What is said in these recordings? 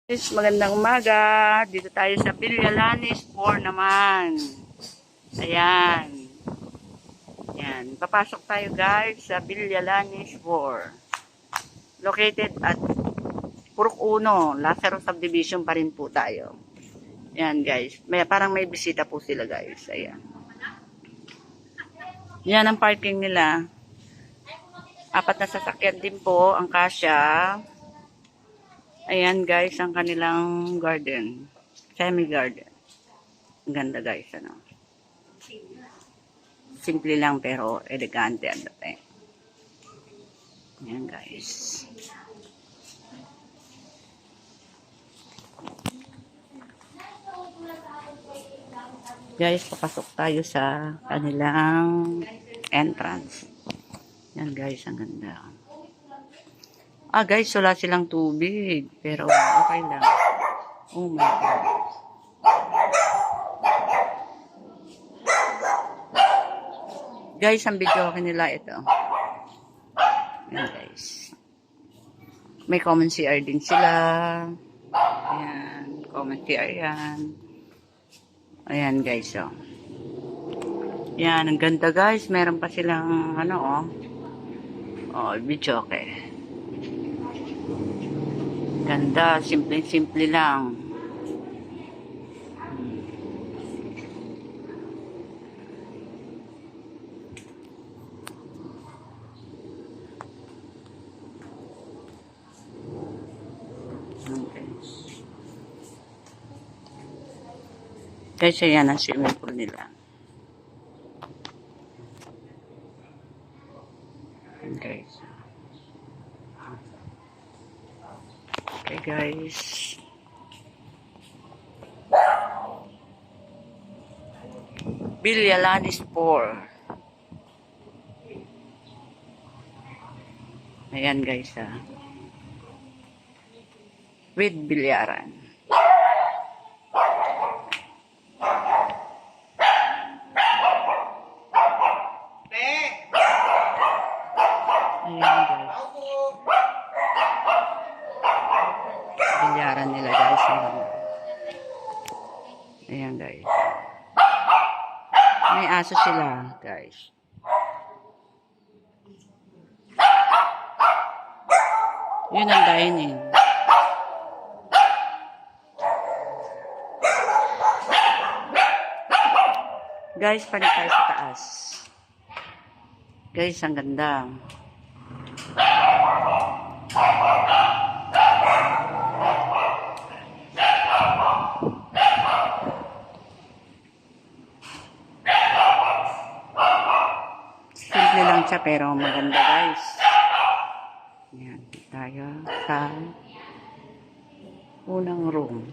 Guys, magandang umaga. Dito tayo sa Villallanes 4 naman. Ayan. Ayan. Papasok tayo guys sa Villallanes 4. Located at Purok 1, Lazaro Subdivision pa rin po tayo. Ayan guys. Parang may bisita po sila guys. Ayan. Yan ang parking nila. 4 na sasakyan din po ang kasya. Ayan guys ang kanilang garden. Semi-garden. Ang ganda guys, ano. Simple lang pero elegante ang dating. Ayan guys. Guys, papasok tayo sa kanilang entrance. Ayan guys, ang ganda. Guys, wala silang tubig. Pero okay lang. Oh my God. Guys, ang video okay nila ito. Ayan guys. May common CR din sila. Ayan. Common CR yan. Ayan guys, oh. Ayan, ang ganda guys. Meron pa silang, ano, oh. Oh, video okay. Ganda. Simple-simple lang. Guys, ayan ang swimming pool nila. Ayan guys. Okay guys. Villallanes 4. Ayan guys, with bilyaran. Ayan guys. Bilyaran nila guys. Ayan guys. May aso sila guys. Yun ang dining. Guys, panik tayo sa taas. Guys, ang ganda. Simple lang siya pero maganda guys. Yan, tayo sa unang room.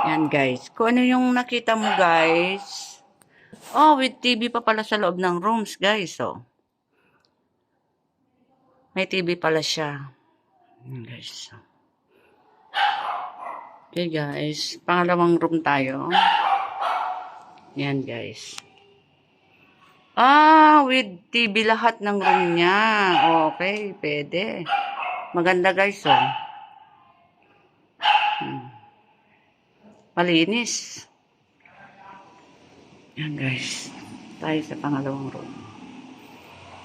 Yan guys. Kung ano yung nakita mo guys. Oh, with TV pa pala sa loob ng rooms guys. Oh. May TV pala siya. Yan guys. Okay guys. Pangalawang room tayo. Yan guys. With TV lahat ng room niya. Okay, pwede. Maganda guys, oh. Malinis. Yan guys. Tayo sa pangalawang room.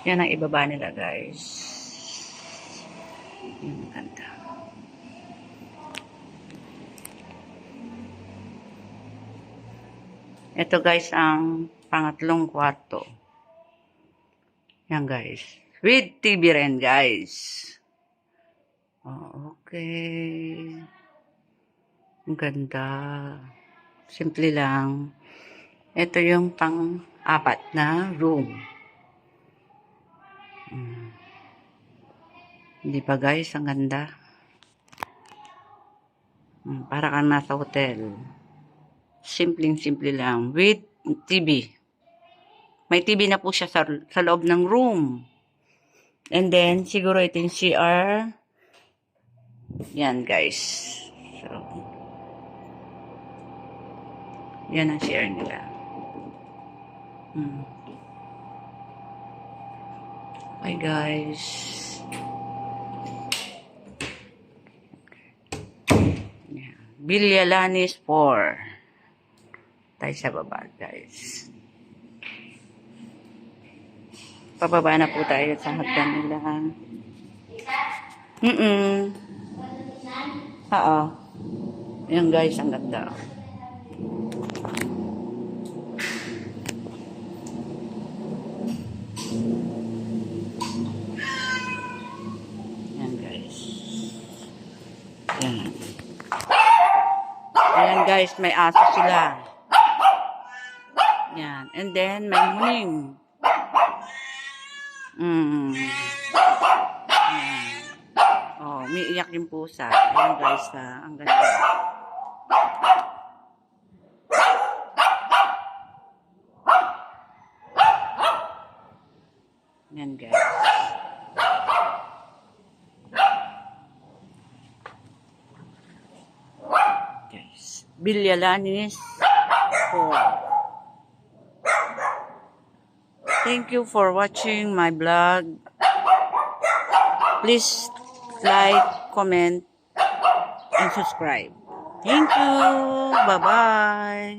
Yan ang ibaba nila guys. Yan, maganda. Ito guys ang pangatlong kwarto. Yan guys. With TV rin guys. Oh, okay. Ang ganda. Simple lang. Ito yung pang-apat na room. Hindi ba guys? Ang ganda. Para kang nasa hotel. Simpleng-simple lang. With TV. May TV na po siya sa loob ng room. And then, siguro ito yung CR. Yan, guys. So, yan ang CR nila. Okay, guys. Villalanes 4. Tayo sa baba, guys. Pababa na po tayo sa hagdan nila. Oo. Ayan guys, ang ganda. Ayan guys. Ayan. Ayan guys, may aso sila. Ayan. And then, may muning. Ayan. Oh, umiiyak yung pusa. Ayan guys, ang ganda. Ayan guys. Guys, Villalanes 4. Thank you for watching my vlog. Please like, comment, and subscribe. Thank you. Bye-bye.